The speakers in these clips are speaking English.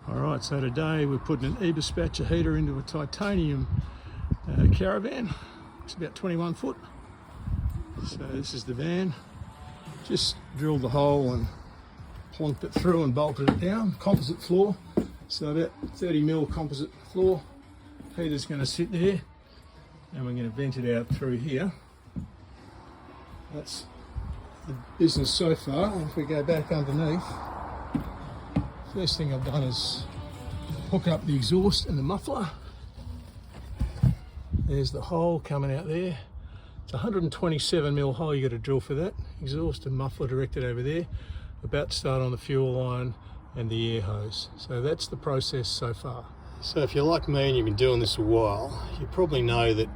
Alright, so today we're putting an Eberspacher heater into a titanium caravan. It's about 21 foot. So this is the van. Just drilled the hole and plonked it through and bolted it down. Composite floor, so about 30mm composite floor. Heater's going to sit there and we're going to vent it out through here. That's the business so far. And if we go back underneath, first thing I've done is hook up the exhaust and the muffler. There's the hole coming out there. It's a 127mm hole you got to drill for that. Exhaust and muffler directed over there. About to start on the fuel line and the air hose. So that's the process so far. So if you're like me and you've been doing this a while, you probably know that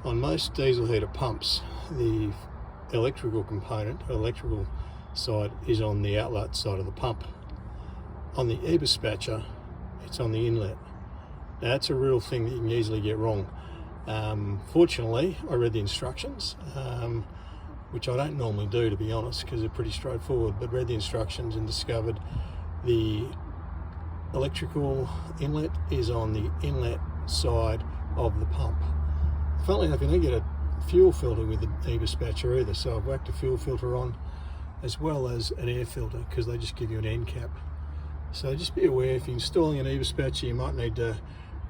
on most diesel heater pumps, the electrical component, electrical side, is on the outlet side of the pump. On the Eberspacher, it's on the inlet. Now that's a real thing that you can easily get wrong. Fortunately, I read the instructions, which I don't normally do, to be honest, because they're pretty straightforward, but read the instructions and discovered the electrical inlet is on the inlet side of the pump. Funnily enough, you don't get a fuel filter with the Eberspacher either, so I've whacked a fuel filter on as well as an air filter, because they just give you an end cap. So just be aware, if you're installing an Eberspacher, you might need to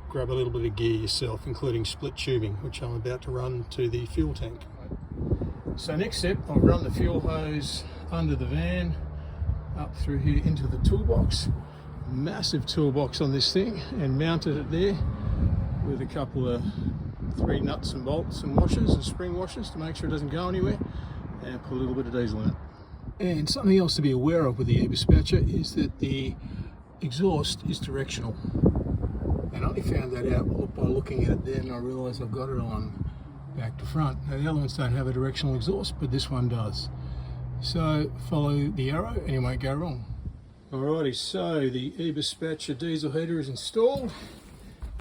grab a little bit of gear yourself, including split tubing, which I'm about to run to the fuel tank. So next step, I'll run the fuel hose under the van, up through here into the toolbox. Massive toolbox on this thing, and mounted it there with a couple of 3 nuts and bolts and washers and spring washers to make sure it doesn't go anywhere, and put a little bit of diesel in it. And something else to be aware of with the Eberspacher is that the exhaust is directional. And I only found that out by looking at it then. I realised I've got it on back to front. Now the other ones don't have a directional exhaust, but this one does. So follow the arrow and you won't go wrong. Alrighty, so the Eberspacher diesel heater is installed.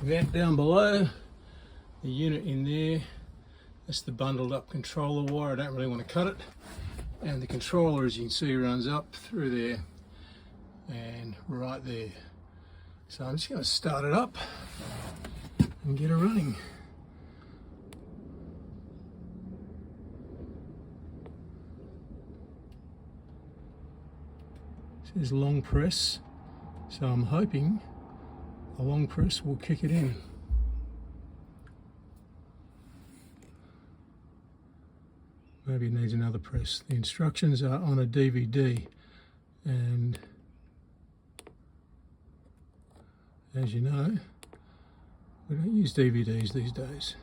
Vent down below, the unit in there. That's the bundled up controller wire. I don't really want to cut it. And the controller, as you can see, runs up through there and right there. So I'm just going to start it up and get it running. It says long press, so I'm hoping a long press will kick it in. Maybe it needs another press. The instructions are on a DVD, and as you know, we don't use DVDs these days.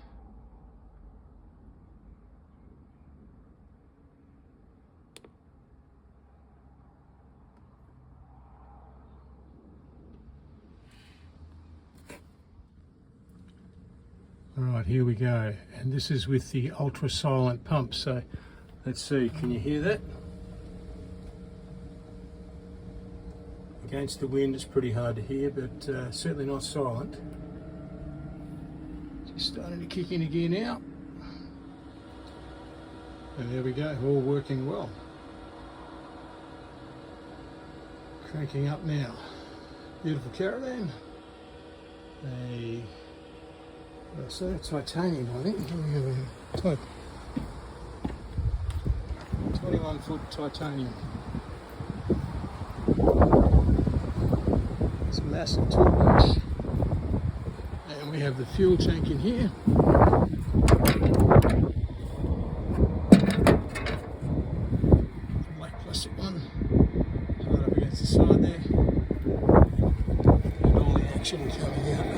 Alright, here we go, and this is with the ultra silent pump. So let's see, can you hear that? Against the wind it's pretty hard to hear, but certainly not silent. Just starting to kick into gear now. And there we go, all working well. Cranking up now. Beautiful caravan. So titanium, I think. 21 foot titanium. It's a massive toolbox. And we have the fuel tank in here. Black plastic one. Hard up against the side there. And all the action coming out.